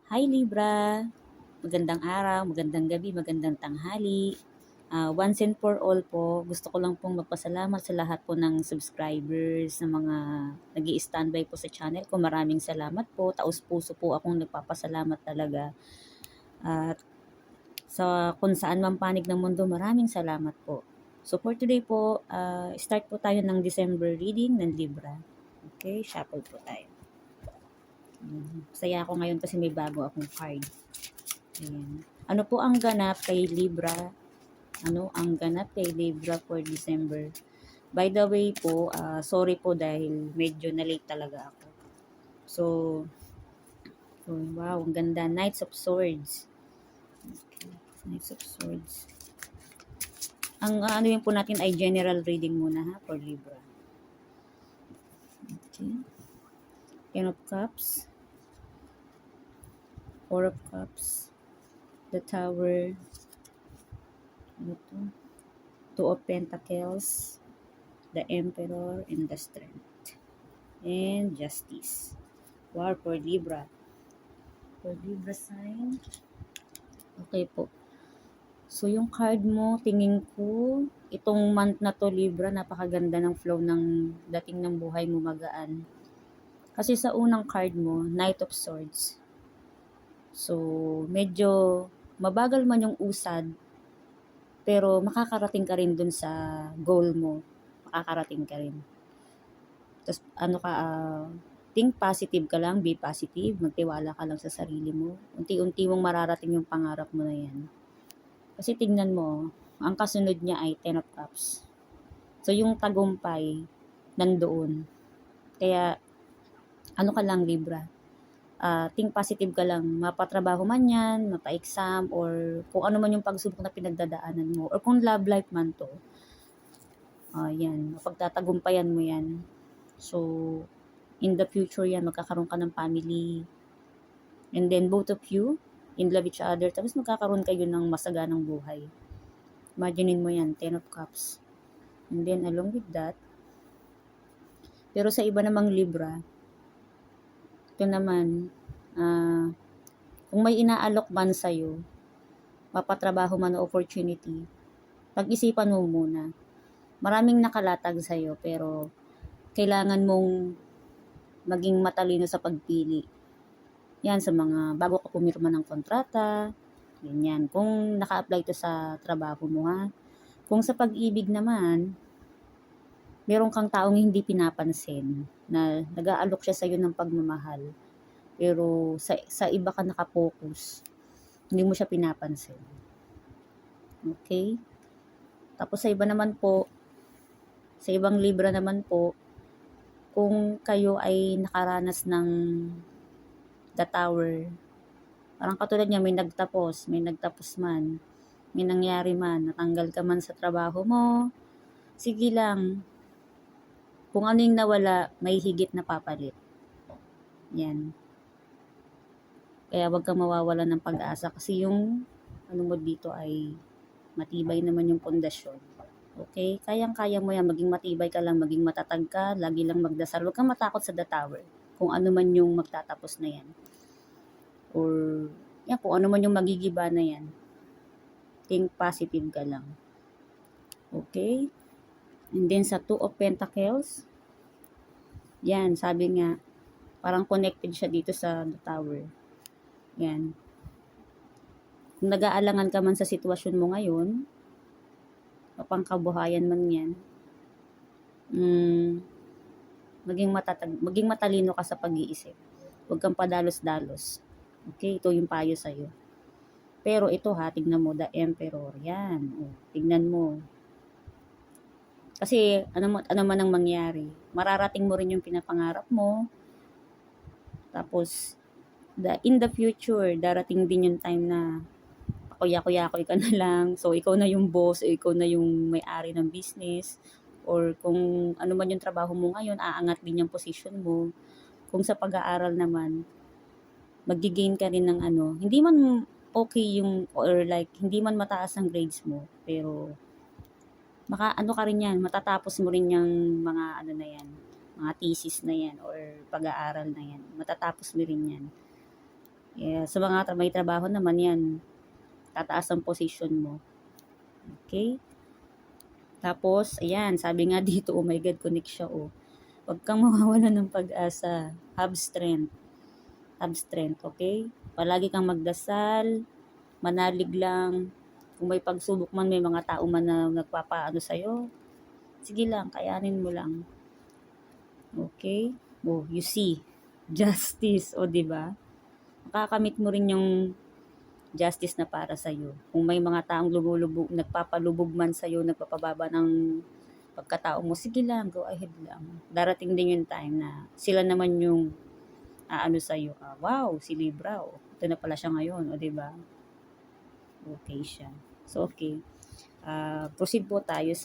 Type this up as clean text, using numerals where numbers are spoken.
Hi Libra! Magandang araw, magandang gabi, magandang tanghali. Once and for all po, gusto ko lang pong magpasalamat sa lahat po ng subscribers, ng mga nag standby po sa channel ko. Maraming salamat po. Taos-puso po akong nagpapasalamat talaga. At sa kung saan man panig ng mundo, maraming salamat po. So for today po, start po tayo ng December reading ng Libra. Okay, shuffle po tayo. Saya ako ngayon kasi may bago akong card. Ayan. Ano po ang ganap kay Libra? Ano ang ganap kay Libra for December? By the way po, sorry po dahil medyo na-late talaga ako. So, wow, ang ganda. Knights of Swords. Okay. Knights of Swords. Ang ano yun po natin ay general reading muna ha, for Libra. Okay. Ten of Cups. Four of Cups. The Tower. Ano to? Two of Pentacles. The Emperor and the Strength. And Justice. War for Libra. For Libra sign. Okay po. So, yung card mo, tingin ko, itong month na to, Libra, napakaganda ng flow ng dating ng buhay mo magaan. Kasi sa unang card mo, Knight of Swords. So, medyo mabagal man yung usad, pero makakarating ka rin dun sa goal mo. Makakarating ka rin. Tapos, think positive ka lang, be positive, magtiwala ka lang sa sarili mo. Unti-unti mong mararating yung pangarap mo na yan. Kasi tingnan mo, ang kasunod niya ay Ten of Cups. So, yung tagumpay, nandoon. Kaya, ano ka lang, Libra, think positive ka lang. Mapatrabaho man yan, mapa-exam, or kung ano man yung pagsubok na pinagdadaanan mo, or kung love life man to, yan, mapagtatagumpayan mo yan. So, in the future yan, magkakaroon ka ng family, and then both of you, in love each other, tapos magkakaroon kayo ng masaganang buhay. Imaginein mo yan, Ten of Cups. And then, along with that, pero sa iba namang Libra, ito naman, kung may inaalok man sa'yo, papatrabaho man o opportunity, pag-isipan mo muna. Maraming nakalatag sa'yo, pero kailangan mong maging matalino sa pagpili. Yan, sa mga bago ka pumirma ng kontrata, ganyan. Kung naka-apply to sa trabaho mo ha. Kung sa pag-ibig naman, meron kang taong hindi pinapansin na nag-aalok siya sa'yo ng pagmamahal. Pero sa iba ka nakapokus. Hindi mo siya pinapansin. Okay? Tapos sa iba naman po, sa ibang Libra naman po, kung kayo ay nakaranas ng The Tower, parang katulad niya, may nagtapos man, may nangyari man, natanggal ka man sa trabaho mo, sige lang, kung ano yung nawala, may higit na papalit. Yan. Kaya wag kang mawawala ng pag-asa kasi yung ano mo dito ay matibay naman yung pundasyon. Okay? Kayang-kaya mo yan. Maging matibay ka lang, maging matatag ka, lagi lang magdasal. Huwag kang matakot sa The Tower. Kung ano man yung magtatapos na yan. Or, yan, kung ano man yung magigiba na yan. Think positive ka lang. Okay? And then sa Two of Pentacles, yan, sabi nga, parang connected siya dito sa The Tower. Yan. Kung nag-aalangan ka man sa sitwasyon mo ngayon, pangkabuhayan man yan, maging matalino ka sa pag-iisip. Huwag kang padalos-dalos. Okay, ito yung payo sa'yo. Pero ito ha, tignan mo, The Emperor. Yan, tignan mo. Kasi ano man ang mangyari, mararating mo rin yung pinapangarap mo. Tapos, in the future, darating din yung time na pakuya-kuya-kuy ka na lang. So, ikaw na yung boss, ikaw na yung may-ari ng business. Or kung ano man yung trabaho mo ngayon, aangat din yung position mo. Kung sa pag-aaral naman, mag-gain ka rin ng hindi man okay yung, or like, hindi man mataas ang grades mo, pero, ka rin yan, matatapos mo rin yung mga na yan, mga thesis na yan, or pag-aaral na yan, matatapos mo rin yan. Yeah, sa mga may trabaho naman yan, tataas ang position mo. Okay? Tapos, ayan, sabi nga dito, oh my God, connect siya, oh. Huwag kang mawawalan ng pag-asa. Have strength. Have strength, okay? Palagi kang magdasal, manalig lang. Kung may pagsubok man, may mga tao man na nagpapaano sa'yo, sige lang, kayanin mo lang. Okay? Oh, you see, justice, o di ba? Makakamit mo rin yung justice na para sa iyo. Kung may mga taong lumulubog, nagpapalubog man sa iyo, nagpapababa ng pagkatao mo, sige lang, go ahead lang. Darating din yung time na sila naman yung aano sa iyo. Wow, si Libra, oh. Ito na pala siya ngayon, o di ba? Okay siya. So okay. Proceed po tayo